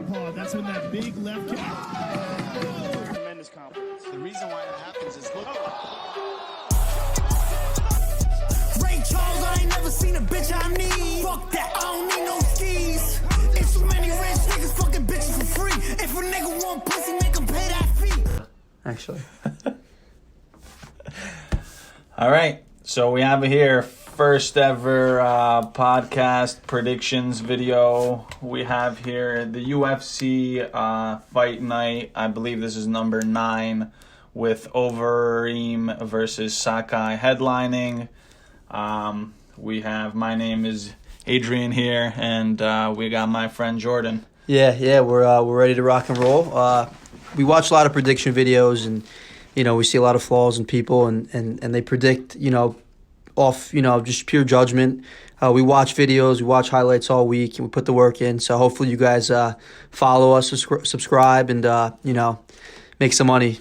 southpaw. That's when that big left kick. Tremendous confidence. The reason why that happens is look. Ray Charles, I ain't never seen a bitch I need. Fuck that, I don't need no skis. It's so many rich niggas fucking bitches for free. If a nigga want pussy, make him pay that fee. Actually. All right, so we have it here. First ever podcast predictions video. We have here the UFC fight night. I believe this is number 9 with Overeem versus Sakai headlining. We have, my name is Adrian here, and we got my friend Jordan. Yeah, we're ready to rock and roll. We watch a lot of prediction videos, and we see a lot of flaws in people, and they predict off just pure judgment. We watch videos, we watch highlights all week, and we put the work in. So hopefully you guys follow us, subscribe, and make some money.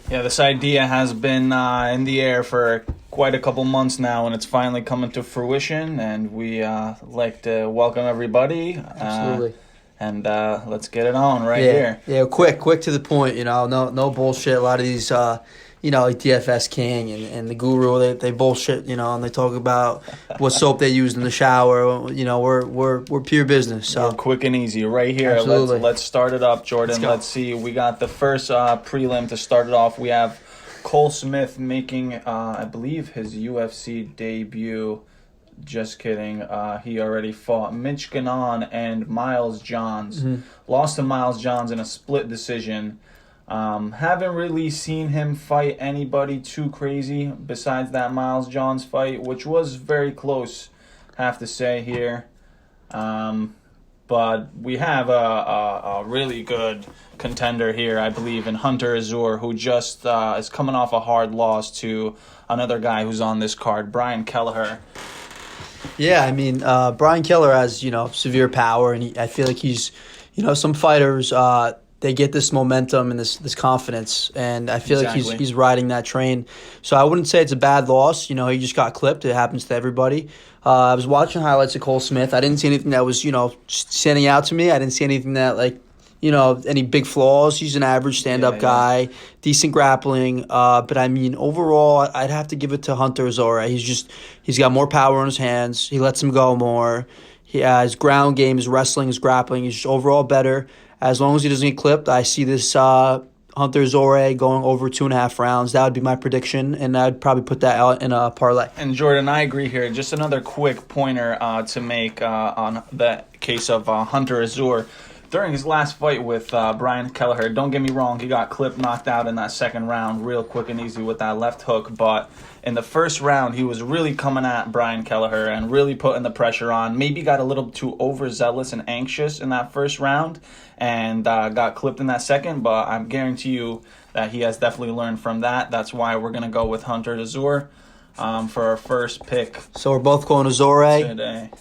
Yeah, this idea has been in the air for quite a couple months now, and it's finally coming to fruition. And we like to welcome everybody. Absolutely. And let's get it on here. Yeah, quick to the point. No bullshit. A lot of these, like DFS King and the Guru, they bullshit. And they talk about what soap they used in the shower. We're pure business. So we're quick and easy right here. Absolutely. Let's start it up, Jordan. Let's see. We got the first prelim to start it off. We have Cole Smith making, I believe, his UFC debut. Just kidding. He already fought Mitch Gannon and Miles Johns. Mm-hmm. Lost to Miles Johns in a split decision. Haven't really seen him fight anybody too crazy besides that Miles Johns fight, which was very close, have to say here. But we have a really good contender here, I believe, in Hunter Azure, who just is coming off a hard loss to another guy who's on this card, Brian Kelleher. Yeah, I mean, Brian Keller has, severe power, and I feel like he's, some fighters, they get this momentum and this confidence, and I feel like he's riding that train. So I wouldn't say it's a bad loss. He just got clipped. It happens to everybody. I was watching highlights of Cole Smith. I didn't see anything that was, standing out to me. I didn't see anything that, any big flaws. He's an average stand-up guy, decent grappling. But, I mean, overall, I'd have to give it to Hunter Azure. He's got more power in his hands. He lets him go more. His ground game, his wrestling, his grappling, he's just overall better. As long as he doesn't get clipped, I see this Hunter Azure going over 2.5 rounds. That would be my prediction, and I'd probably put that out in a parlay. And, Jordan, I agree here. Just another quick pointer to make on the case of Hunter Azure. During his last fight with Brian Kelleher, don't get me wrong, he got clipped, knocked out in that second round real quick and easy with that left hook. But in the first round, he was really coming at Brian Kelleher and really putting the pressure on. Maybe got a little too overzealous and anxious in that first round and got clipped in that second. But I guarantee you that he has definitely learned from that. That's why we're going to go with Hunter Azure for our first pick. So we're both going Azure today.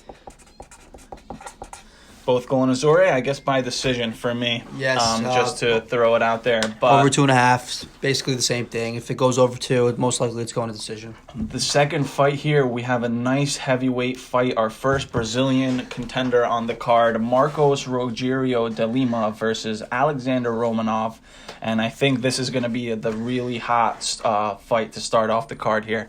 Both going Azure, I guess by decision for me. Yes. Just to throw it out there. But over 2.5, basically the same thing. If it goes over 2, most likely it's going to decision. The second fight here, we have a nice heavyweight fight. Our first Brazilian contender on the card, Marcos Rogerio de Lima versus Alexander Romanov. And I think this is going to be the really hot fight to start off the card here.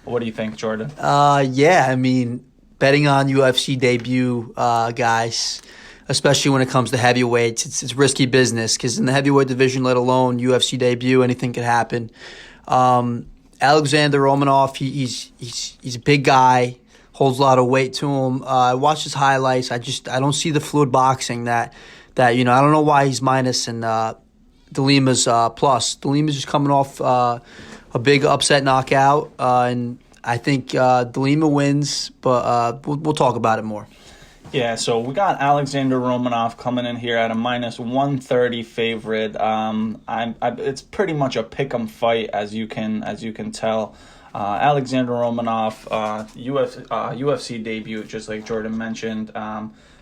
What do you think, Jordan? Yeah, I mean, betting on UFC debut guys, especially when it comes to heavyweights, it's risky business because in the heavyweight division, let alone UFC debut, anything could happen. Alexander Romanov, he's a big guy, holds a lot of weight to him. I watched his highlights. I don't see the fluid boxing that I don't know why he's minus and De Lima's plus. De Lima's just coming off a big upset knockout, and I think De Lima wins, but we'll talk about it more. Yeah, so we got Alexander Romanov coming in here at a minus 130 favorite. It's pretty much a pick'em fight, as you can tell. Alexander Romanov, UFC debut, just like Jordan mentioned.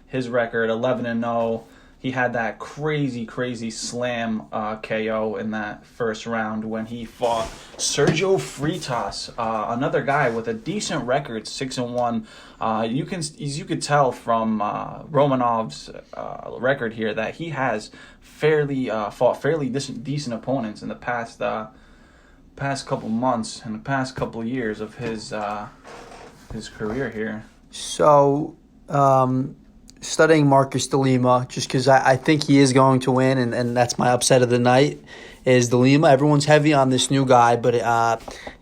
His record 11-0. he had that crazy slam KO in that first round when he fought Sergio Freitas, another guy with a decent record, 6-1. You could tell from Romanov's record here that he has fought fairly decent opponents in the past couple months and the past couple years of his career here. So, studying Marcus De Lima, just because I think he is going to win, and that's my upset of the night, is De Lima. Everyone's heavy on this new guy, but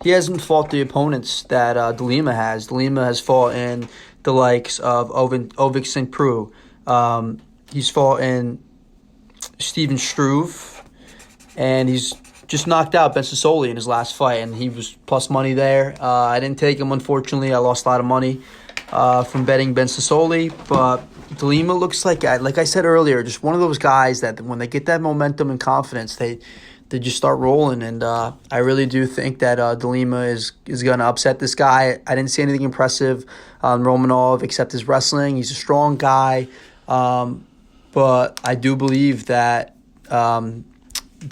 he hasn't fought the opponents that De Lima has. De Lima has fought in the likes of Ovik St. Preux. He's fought in Steven Struve, and he's just knocked out Ben Sassoli in his last fight, and he was plus money there. I didn't take him, unfortunately. I lost a lot of money from betting Ben Sassoli, but De Lima looks like I said earlier, just one of those guys that when they get that momentum and confidence, they just start rolling. And I really do think that De Lima is going to upset this guy. I didn't see anything impressive on Romanov except his wrestling. He's a strong guy, but I do believe that De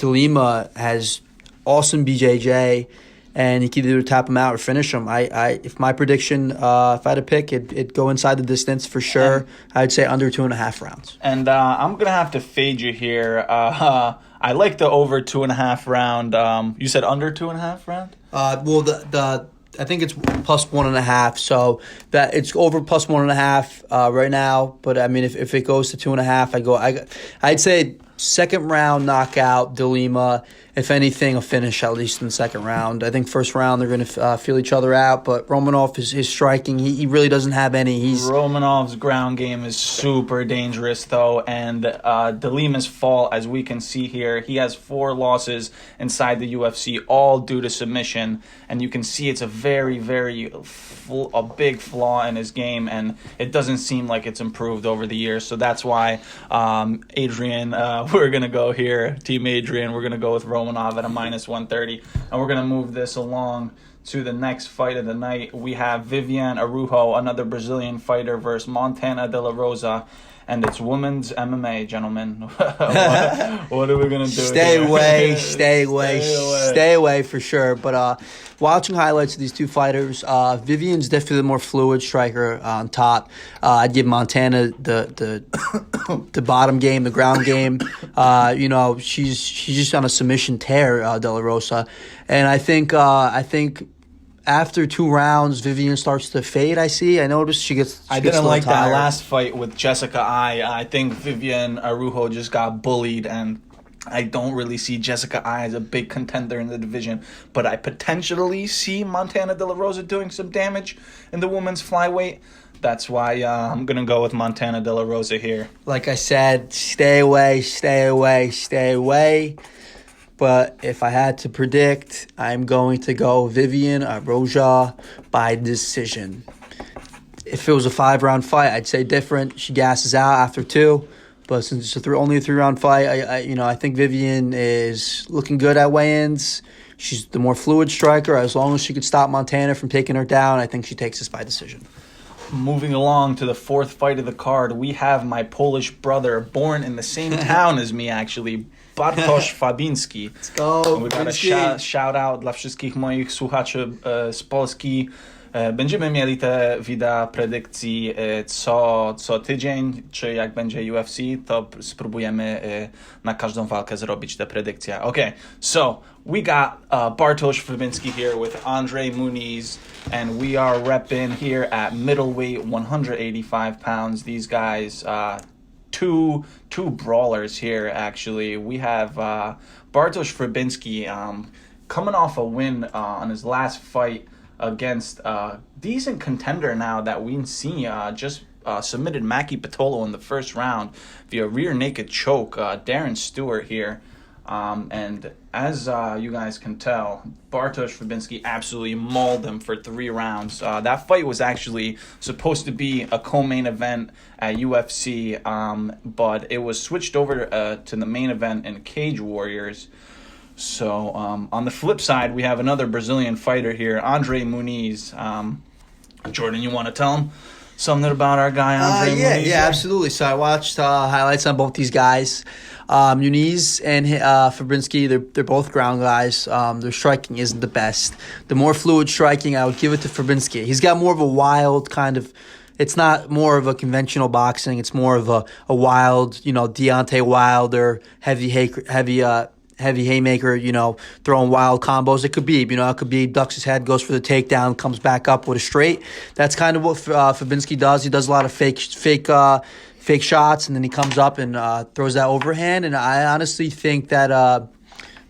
Lima has awesome BJJ, and he can either tap him out or finish him. If my prediction, if I had to pick, it'd go inside the distance for sure. I'd say under 2.5 rounds. And I'm going to have to fade you here. I like the over 2.5 round. You said under 2.5 round? Well, I think it's plus 1.5, so that it's over plus 1.5 right now. But I mean, if it goes to 2.5, I'd say second round knockout De Lima. If anything, a finish at least in the second round. I think first round they're going to feel each other out. But Romanov is striking. He really doesn't have any. Romanov's ground game is super dangerous though, and De Lima's fault, as we can see here, he has 4 losses inside the UFC, all due to submission, and you can see it's a very a big flaw in his game, and it doesn't seem like it's improved over the years. So that's why Adrian, we're gonna go here, Team Adrian. We're gonna go with Romanov at a minus 130, and we're going to move this along to the next fight of the night. We have Viviane Araújo, another Brazilian fighter, versus Montana De La Rosa, and it's women's MMA, gentlemen. What are we going to do? Stay away for sure. But watching highlights of these two fighters, Vivian's definitely the more fluid striker on top. I'd give Montana the bottom game, the ground game. She's just on a submission tear, De La Rosa, and I think after 2 rounds, Vivian starts to fade. I noticed she gets. I didn't like that last fight with Jessica Ai. I think Viviane Araújo just got bullied, and I don't really see Jessica Ai as a big contender in the division. But I potentially see Montana De La Rosa doing some damage in the women's flyweight. That's why I'm going to go with Montana De La Rosa here. Like I said, stay away. But if I had to predict, I'm going to go Viviane Araújo by decision. If it was a 5-round fight, I'd say different. She gasses out after 2. But since it's only a 3-round fight, I think Viviane is looking good at weigh-ins. She's the more fluid striker. As long as she could stop Montana from taking her down, I think she takes this by decision. Moving along to the 4th fight of the card, we have my Polish brother, born in the same town as me, actually, Bartosz Fabiński. Let's go. We got a shout out dla wszystkich moich słuchaczy z Polski. Będziemy mieli te wideo predykcji co tydzień, czy jak będzie UFC, to spróbujemy na każdą walkę zrobić te predykcje. Okay, so we got Bartosz Fabiński here with Andre Muniz, and we are repping here at middleweight, 185 pounds. These guys, two brawlers here, actually. We have Bartosz Fabiński coming off a win on his last fight against a decent contender now that we've seen just submitted Maki Pitolo in the first round via rear naked choke, Darren Stewart here. And as you guys can tell, Bartosz Fabiński absolutely mauled him for 3 rounds. That fight was actually supposed to be a co-main event at UFC, but it was switched over to the main event in Cage Warriors. So on the flip side, we have another Brazilian fighter here, Andre Muniz. Jordan, you want to tell him? something about our guy Andre Muniz? Yeah, absolutely. So I watched highlights on both these guys. Muniz and Fabinsky, they're both ground guys. Their striking isn't the best. The more fluid striking, I would give it to Fabinsky. He's got more of a wild kind of. It's not more of a conventional boxing. It's more of a wild, Deontay Wilder, heavy haymaker, throwing wild combos. It could be, it could be ducks his head, goes for the takedown, comes back up with a straight. That's kind of what Fabinsky does. He does a lot of fake shots, and then he comes up and throws that overhand. And I honestly think that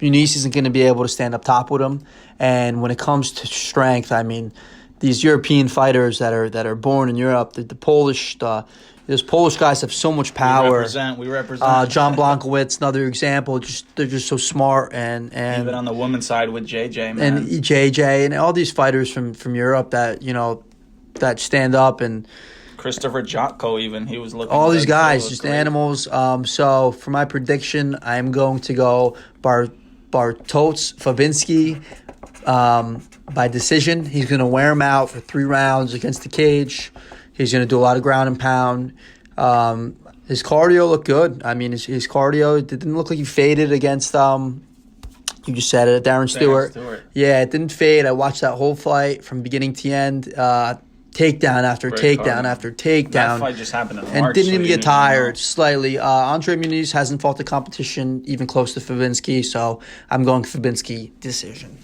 Muniz isn't going to be able to stand up top with him. And when it comes to strength, I mean, these European fighters that are born in Europe, the Polish, those Polish guys have so much power. We represent. John Blankowitz, another example. They're just so smart and even on the women's side with JJ, man. And JJ and all these fighters from Europe that that stand up, and Christopher Jotko, even he was looking. All these guys, just great. animals. So for my prediction, I'm going to go Bartosz Fabinsky. By decision. He's going to wear him out for 3 rounds against the cage. He's going to do a lot of ground and pound. His cardio looked good. I mean, his cardio, it didn't look like he faded against, you just said it, Darren Stewart. Yeah, it didn't fade. I watched that whole fight from beginning to end. Takedown after takedown after takedown. That fight just happened in March. And didn't even get tired, slightly. Andre Muniz hasn't fought the competition even close to Fabinsky, so I'm going Fabinsky decision.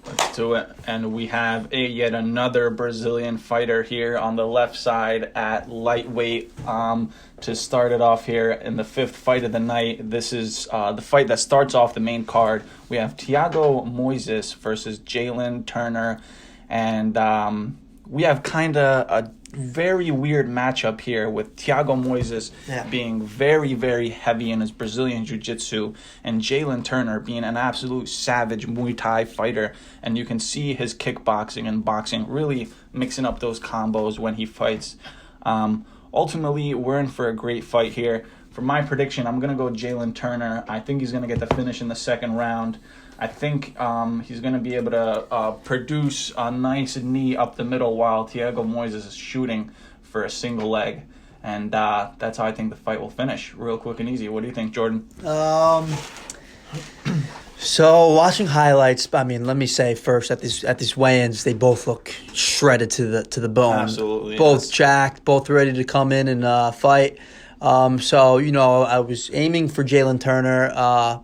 Let's do it. And we have yet another Brazilian fighter here on the left side at lightweight to start it off here in the 5th fight of the night. This is the fight that starts off the main card. We have Thiago Moises versus Jalen Turner. And we have kind of a very weird matchup here with Thiago Moises being very, very heavy in his Brazilian jiu-jitsu and Jalen Turner being an absolute savage Muay Thai fighter. And you can see his kickboxing and boxing really mixing up those combos when he fights. Ultimately, we're in for a great fight here. For my prediction, I'm going to go Jalen Turner. I think he's going to get the finish in the 2nd round. I think he's going to be able to produce a nice knee up the middle while Thiago Moises is shooting for a single leg. And that's how I think the fight will finish. Real quick and easy. What do you think, Jordan? So watching highlights, I mean, let me say first at these weigh-ins, they both look shredded to the bone. Absolutely. Both jacked, both ready to come in and fight. So, I was aiming for Jalen Turner.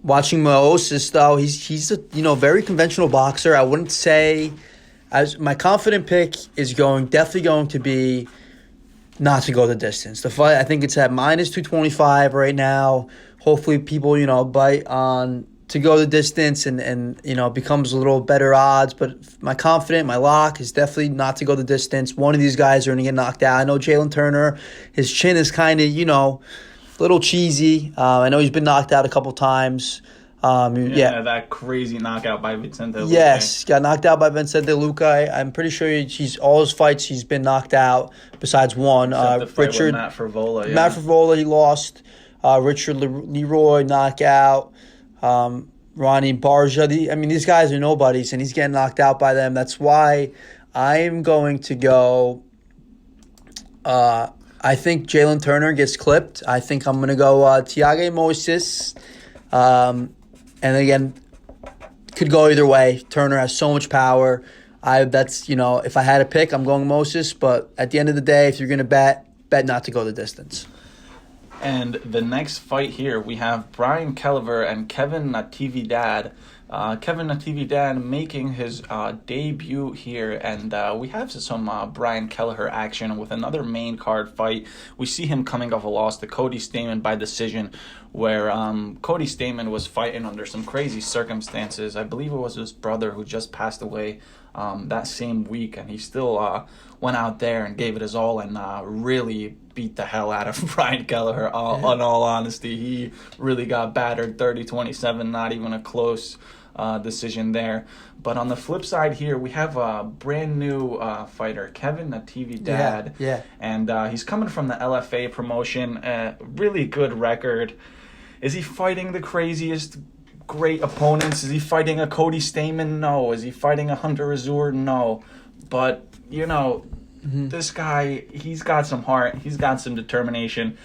Watching Moises, though, he's a very conventional boxer. I wouldn't say as my confident pick is definitely going to be not to go the distance. The fight, I think it's at -225 right now. Hopefully people bite on to go the distance and becomes a little better odds. But my lock is definitely not to go the distance. One of these guys are going to get knocked out. I know Jalen Turner, his chin is kind of little cheesy. I know he's been knocked out a couple times. That crazy knockout by Vicente Luque. Yes, got knocked out by Vicente Luque. I'm pretty sure all his fights he's been knocked out besides one. The fight with Matt Frevola. Matt Frevola, he lost. Richard Leroy knockout. Ronnie Barja. These guys are nobodies, and he's getting knocked out by them. That's why I'm going to go. I think Jalen Turner gets clipped. I think I'm going to go Thiago Moises. And again, could go either way. Turner has so much power. If I had to pick, I'm going Moises. But at the end of the day, if you're going to bet not to go the distance. And the next fight here, we have Brian Kelleher and Kevin Natividad. Kevin Natividad making his debut here, and we have some Brian Kelleher action with another main card fight. We see him coming off a loss to Cody Stamann by decision, where Cody Stamann was fighting under some crazy circumstances. I believe it was his brother who just passed away that same week, and he still went out there and gave it his all and really beat the hell out of Brian Kelleher. In all honesty, he really got battered 30-27, not even a close decision there. But on the flip side here, we have a brand new fighter, Kevin Natividad. Yeah. And he's coming from the LFA promotion, really good record. Is he fighting the craziest great opponents? Is he fighting a Cody Stamann? No. Is he fighting a Hunter Azure? No. But, This guy, he's got some heart. He's got some determination.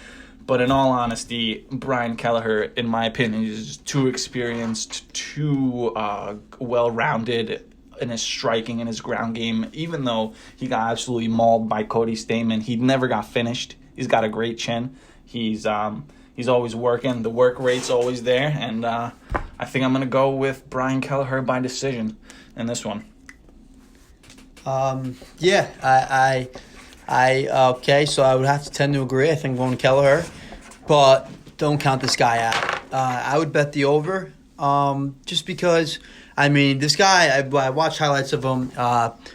But in all honesty, Brian Kelleher, in my opinion, is too experienced, too well-rounded in his striking and his ground game. Even though he got absolutely mauled by Cody Stamann, he never got finished. He's got a great chin. He's always working. The work rate's always there. And I think I'm going to go with Brian Kelleher by decision in this one. Yeah, okay, so I would have to tend to agree. I think going Kelleher, but don't count this guy out. I would bet the over, just because, I mean, this guy, I watched highlights of him,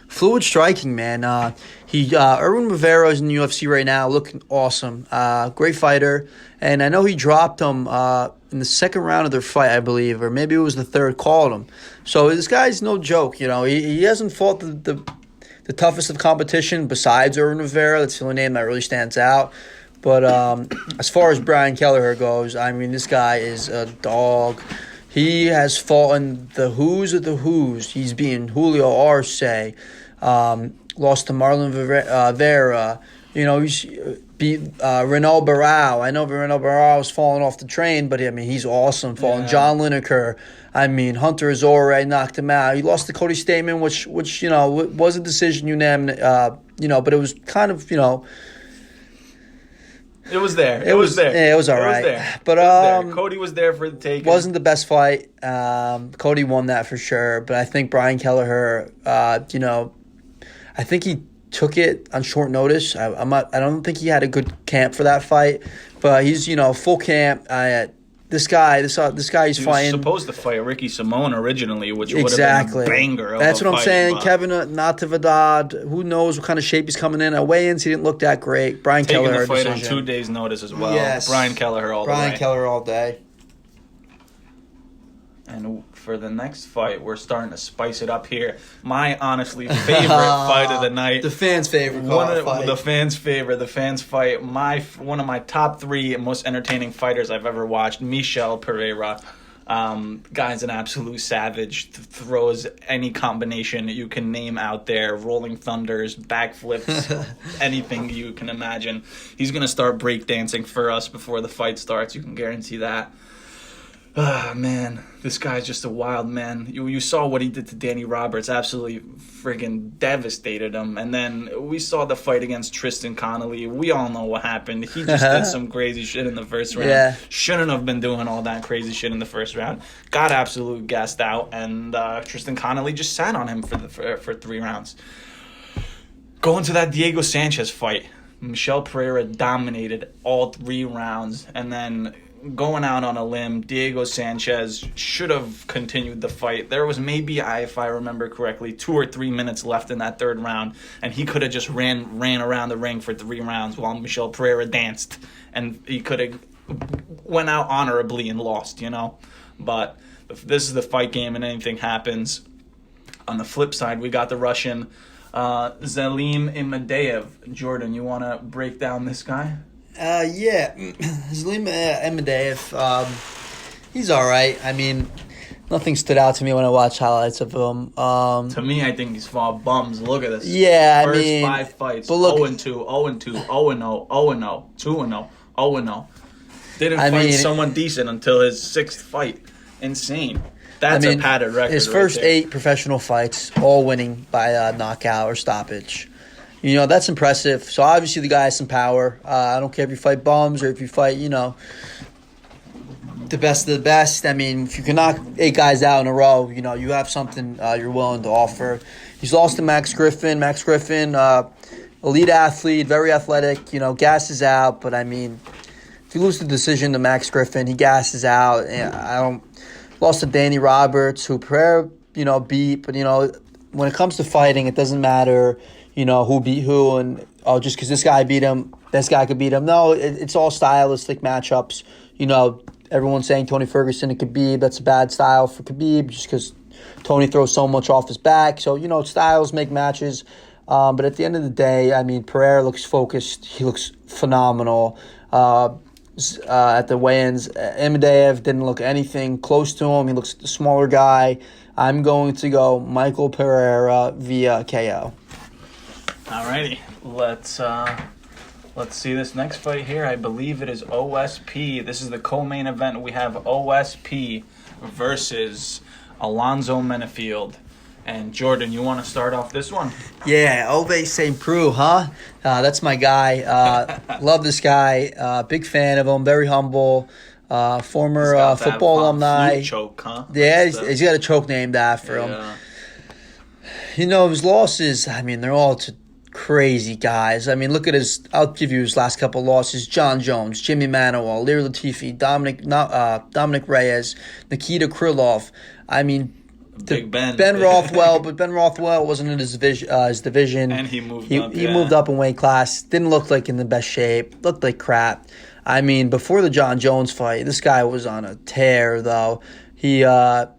fluid striking, man. Erwin Rivera is in the UFC right now, looking awesome. Great fighter, and I know he dropped him in the second round of their fight, I believe, or maybe it was the third, called him. So this guy's no joke, you know. He hasn't fought the toughest of competition besides Erwin Rivera. That's the only name that really stands out. But as far as Brian Kelleher goes, I mean, this guy is a dog. He has fought in the who's of the who's. He's beaten Julio Arce, lost to Marlon Vera. You know, he's beat Renaud Barao. I know Renaud Barao was falling off the train, but I mean, he's awesome. Falling John Lineker. I mean, Hunter Azure knocked him out. He lost to Cody Stamann, which you know was a decision unanimous. But it was kind of, you know. It was there. It was there. Yeah, it was all right. But Cody was there for the taking. Wasn't the best fight. Cody won that for sure. But I think Brian Kelleher, I think he took it on short notice. I don't think he had a good camp for that fight. But he's, full camp. This guy is fighting. He was supposed to fight Ricky Simone originally, which would have been a banger. That's what I'm saying. Kevin Natividad, who knows what kind of shape he's coming in. At weigh-ins, he didn't look that great. Brian Kelleher taking the fight decision. on 2 days' notice as well. Yes. Brian Kelleher all day. And for the next fight, we're starting to spice it up here. My honestly favorite fight of the night. The fans' favorite fight. The fans' fight. One of my top 3 most entertaining fighters I've ever watched, Michel Pereira. Guy's an absolute savage. Throws any combination you can name out there. Rolling thunders, backflips, anything you can imagine. He's going to start breakdancing for us before the fight starts. You can guarantee that. Ah, man, this guy's just a wild man. You saw what he did to Danny Roberts, absolutely friggin' devastated him. And then we saw the fight against Tristan Connolly. We all know what happened. He just did some crazy shit in the first round. Yeah. Shouldn't have been doing all that crazy shit in the first round. Got absolutely gassed out, and Tristan Connolly just sat on him for 3 rounds. Going to that Diego Sanchez fight, Michel Pereira dominated all 3 rounds, and then going out on a limb, Diego Sanchez should have continued the fight. There was maybe, if I remember correctly, 2 or 3 minutes left in that 3rd round, and he could have just ran around the ring for 3 rounds while Michel Pereira danced, and he could have went out honorably and lost, But this is the fight game, and anything happens. On the flip side, we got the Russian Zelim Imadeyev. Jordan, you want to break down this guy? Yeah, Zelim Imadeyev, he's all right. I mean, nothing stood out to me when I watched highlights of him. To me, I think he's fought bums. Look at this. Yeah, First I mean, 5 fights, but look, 0-2, 0-2, 0-0, 0-0, 2-0, 0-0. Didn't fight someone decent until his 6th fight. Insane. That's a padded record. His first 8 professional fights, all winning by knockout or stoppage. That's impressive. So obviously the guy has some power. I don't care if you fight bums or if you fight, the best of the best. I mean, if you can knock 8 guys out in a row, you have something you're willing to offer. He's lost to Max Griffin. Max Griffin, elite athlete, very athletic, gasses out. But, I mean, if you lose the decision to Max Griffin, he gasses out. Lost to Danny Roberts, who Pereira, beat. But, when it comes to fighting, it doesn't matter who beat who, and just because this guy beat him, this guy could beat him. No, it's all stylistic matchups. Everyone's saying Tony Ferguson and Khabib, that's a bad style for Khabib just because Tony throws so much off his back. So, styles make matches. But at the end of the day, I mean, Pereira looks focused. He looks phenomenal. At the weigh-ins, Imadeyev didn't look anything close to him. He looks the smaller guy. I'm going to go Michael Pereira via KO. Alrighty, let's see this next fight here. I believe it is OSP. This is the co-main event. We have OSP versus Alonzo Menafield. And Jordan, you want to start off this one? Yeah, Ove St. Preux, huh? That's my guy. Love this guy. Big fan of him. Very humble. Former football alumni. Flute choke, huh? Yeah, he's got a choke named after him. You know, his losses, I mean, they're all to crazy guys. I mean, look at I'll give you his last couple losses. John Jones, Jimmy Manuel, Lir Latifi, Dominic Reyes, Nikita Krylov. I mean, Big Ben. Ben Rothwell, but Ben Rothwell wasn't in his division. And he moved up. He moved up in weight class. Didn't look like in the best shape. Looked like crap. I mean, before the John Jones fight, this guy was on a tear, though. He had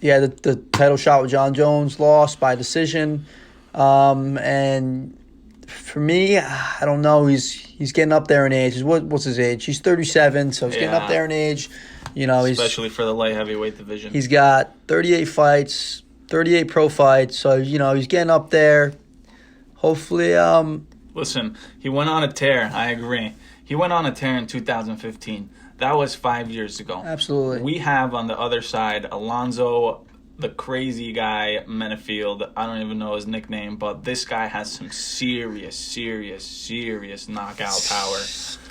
the title shot with John Jones, lost by decision. And for me, I don't know. He's getting up there in age. What's his age? He's 37, so he's getting up there in age. You know, especially for the light heavyweight division. He's got 38 fights, 38 pro fights. So, you know, he's getting up there. Hopefully, Listen, he went on a tear. I agree. He went on a tear in 2015. That was 5 years ago. Absolutely. We have on the other side Alonzo, the crazy guy, Menafield. I don't even know his nickname, but this guy has some serious knockout power.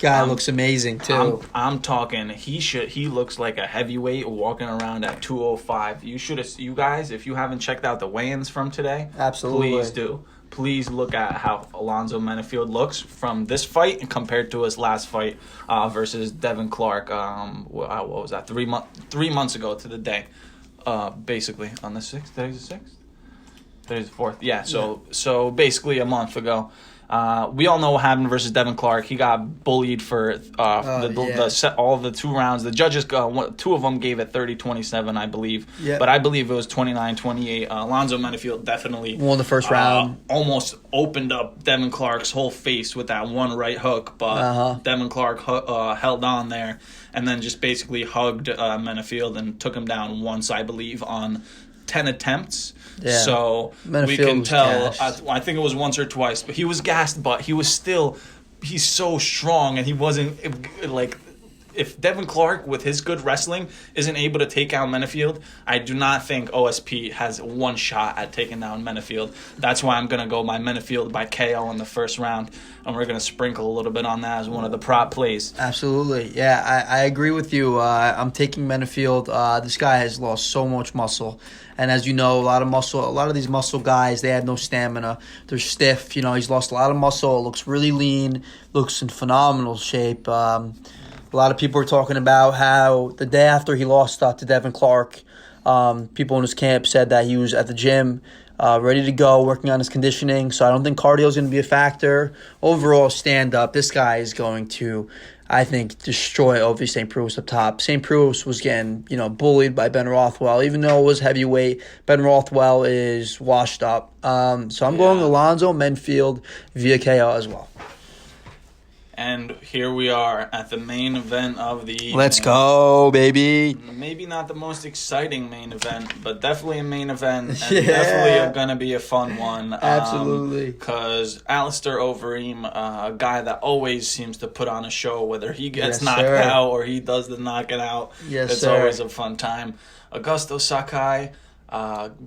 Guy looks amazing too. I'm talking. He looks like a heavyweight walking around at 205. You guys, if you haven't checked out the weigh-ins from today, absolutely, please do. Please look at how Alonzo Menafield looks from this fight and compared to his last fight versus Devin Clark. What was that? 3 months ago to the day. Basically on the 6th. Today's the 6th? Today's the 4th. Yeah, so basically a month ago. We all know what happened versus Devin Clark. He got bullied for all the 2 rounds. The judges, 2 of them gave it 30-27, I believe. Yeah. But I believe it was 29-28. Alonzo Menafield definitely won the first round. Almost opened up Devin Clark's whole face with that one right hook, but Devin Clark held on there and then just basically hugged Menafield and took him down once, I believe, on 10 attempts. Yeah. So Menafield we can tell, I think it was once or twice, but he was gassed, but he's so strong, and he wasn't, like, if Devin Clark, with his good wrestling, isn't able to take out Menafield, I do not think OSP has one shot at taking down Menafield. That's why I'm going to go by Menafield by KO in the first round, and we're going to sprinkle a little bit on that as one of the prop plays. Absolutely. Yeah, I agree with you. I'm taking Menafield. This guy has lost so much muscle. And as you know, a lot of these muscle guys, they have no stamina. They're stiff. You know, he's lost a lot of muscle. Looks really lean. Looks in phenomenal shape. A lot of people are talking about how the day after he lost to Devin Clark, people in his camp said that he was at the gym, ready to go, working on his conditioning. So I don't think cardio is going to be a factor. Overall, stand up. This guy is going to, I think, destroy Ove St. Preux up top. St. Preux was getting, bullied by Ben Rothwell. Even though it was heavyweight, Ben Rothwell is washed up. So I'm going Alonzo Menafield via KO as well. And here we are at the main event of the evening. Let's go, baby. Maybe not the most exciting main event, but definitely a main event. And definitely going to be a fun one. Absolutely. Because Alistair Overeem, a guy that always seems to put on a show, whether he gets knocked out or he does the knocking out. It's always a fun time. Augusto Sakai,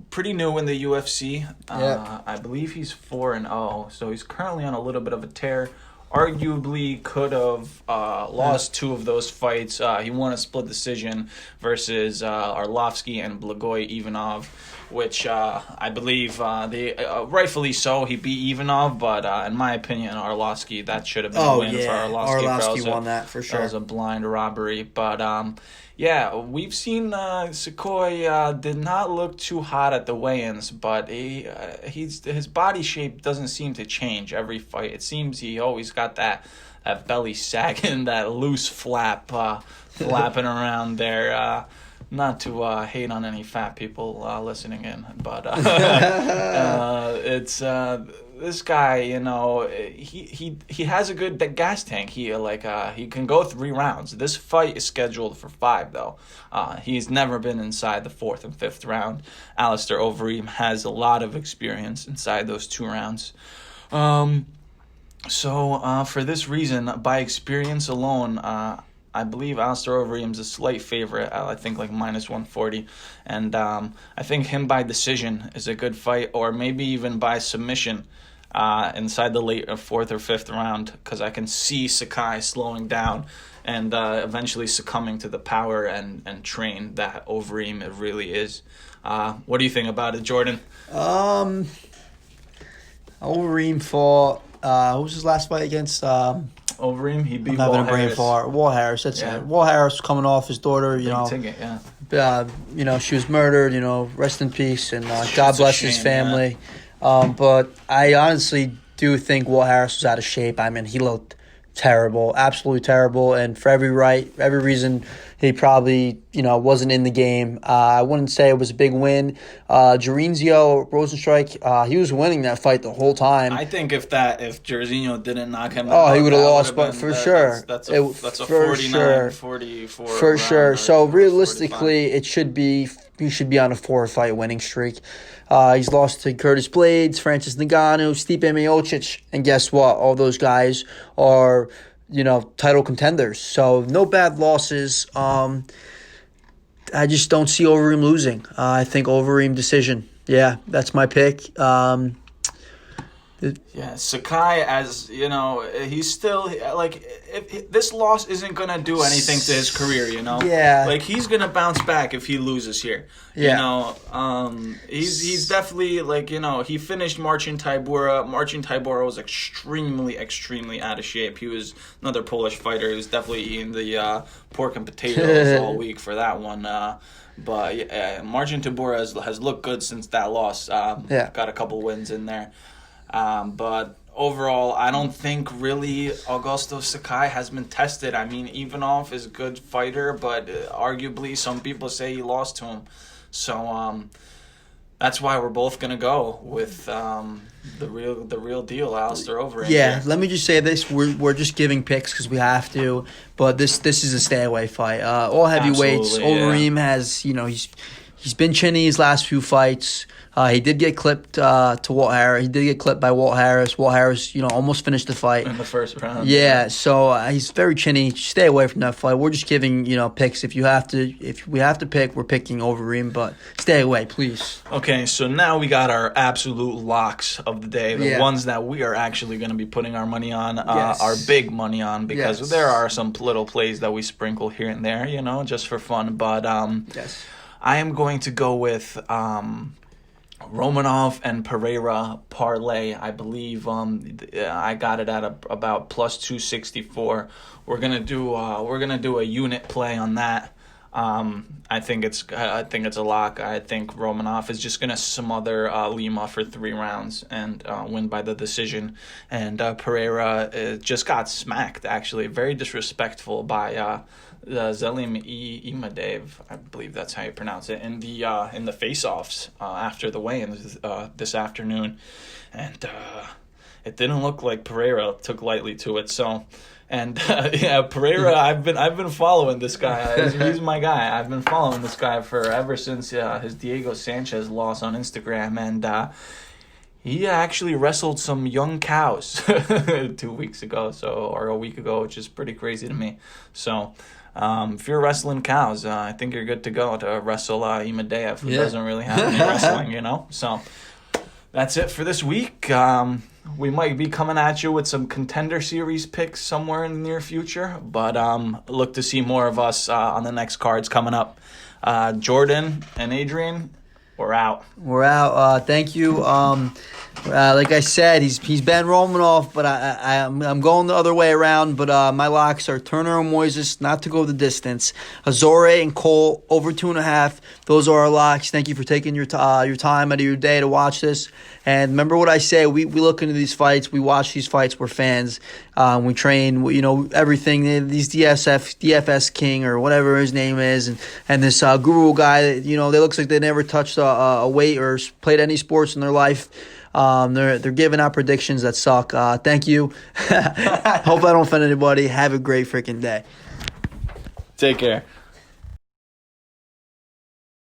pretty new in the UFC. I believe he's 4-0, so he's currently on a little bit of a tear. Arguably could have lost 2 of those fights. He won a split decision versus Arlovsky and Blagoy Ivanov, which I believe rightfully so. He beat Ivanov, but in my opinion, Arlovsky, that should have been a win for Arlovsky. Arlovsky won that for sure. That was a blind robbery. But we've seen Sakai did not look too hot at the weigh-ins, but his body shape doesn't seem to change every fight. It seems he always got that belly sagging, that loose flapping around there. Not to hate on any fat people listening in, but it's this guy. He has a good gas tank. He can go 3 rounds. This fight is scheduled for 5 though. He's never been inside the 4th and 5th round. Alistair Overeem has a lot of experience inside those 2 rounds. So for this reason, by experience alone, I believe Alistair Overeem's a slight favorite. I think like minus 140. And I think him by decision is a good fight, or maybe even by submission inside the late 4th or 5th round, because I can see Sakai slowing down and eventually succumbing to the power and train that Overeem it really is. What do you think about it, Jordan? Overeem fought. Who was his last fight against? Overeem, he beat Walt Walt Harris. Harris. Walt Harris, that's Yeah. it. Walt Harris coming off his daughter, Big ticket, yeah. She was murdered, rest in peace, and God It's a bless his shame, family. But I honestly do think Walt Harris was out of shape. I mean, he looked terrible, absolutely terrible, and for every reason, he probably, wasn't in the game. I wouldn't say it was a big win. Jairzinho Rosenstrike, he was winning that fight the whole time. I think if Jairzinho didn't knock him out, he would have that lost, would've but been- for that- sure. That's a For 49, sure. 44 For round sure. or So 45. realistically, he should be on a 4-fight winning streak. He's lost to Curtis Blades, Francis Ngannou, Stipe Miocic, and guess what? All those guys are, title contenders. So no bad losses. I just don't see Overeem losing. I think Overeem decision. Yeah, that's my pick. Yeah, Sakai, as you know, he's still like if this loss isn't gonna do anything to his career. Yeah. like he's gonna bounce back if he loses here. Yeah. He's definitely he finished Marcin Tybura. Marcin Tybura was extremely out of shape. He was another Polish fighter. He was definitely eating the pork and potatoes all week for that one. But Marcin Tybura has looked good since that loss. Got a couple wins in there. But overall, I don't think really Augusto Sakai has been tested. I mean, Ivanov is a good fighter, but arguably some people say he lost to him. So that's why we're both gonna go with the real deal, Alistair Overeem. Yeah, here. let me just say this: we're just giving picks because we have to, but this is a stay away fight. All heavyweights. Absolutely, yeah. Overeem has he's been chinny his last few fights. He did get clipped to Walt Harris. He did get clipped by Walt Harris. Walt Harris, almost finished the fight. In the first round. Yeah, so he's very chinny. Stay away from that fight. We're just giving picks. If we have to pick, we're picking Overeem, but stay away, please. Okay, so now we got our absolute locks of the day. The ones that we are actually going to be putting our money on, Yes. our big money on, because Yes. there are some little plays that we sprinkle here and there, just for fun. But Yes. I am going to go with Romanov and Pereira parlay. I believe I got it at about plus 264. We're gonna do a unit play on that. I think it's a lock. I think Romanov is just gonna smother Lima for 3 rounds and win by the decision. And Pereira just got smacked. Actually, very disrespectful by Zelim Imadev, I believe that's how you pronounce it, in the face-offs after the weigh-ins this afternoon, and it didn't look like Pereira took lightly to it. So, and Pereira, I've been following this guy. He's my guy. I've been following this guy ever since his Diego Sanchez loss on Instagram, and he actually wrestled some young cows 2 weeks ago, or a week ago, which is pretty crazy to me. So. If you're wrestling cows, I think you're good to go to wrestle Imadev, who doesn't really have any wrestling, So that's it for this week. We might be coming at you with some Contender Series picks somewhere in the near future, but look to see more of us on the next cards coming up. Jordan and Adrian, we're out. We're out. Thank you. Like I said, he's Ben Romanoff, but I'm going the other way around. But my locks are Turner and Moises, not to go the distance. Azore and Cole over 2.5. Those are our locks. Thank you for taking your time out of your day to watch this. And remember what I say. We look into these fights. We watch these fights. We're fans. We train. Everything. These DFS King or whatever his name is, and this Guru guy. They looks like they never touched a weight or played any sports in their life. They're giving out predictions that suck. Thank you. Hope I don't offend anybody. Have a great freaking day. Take care.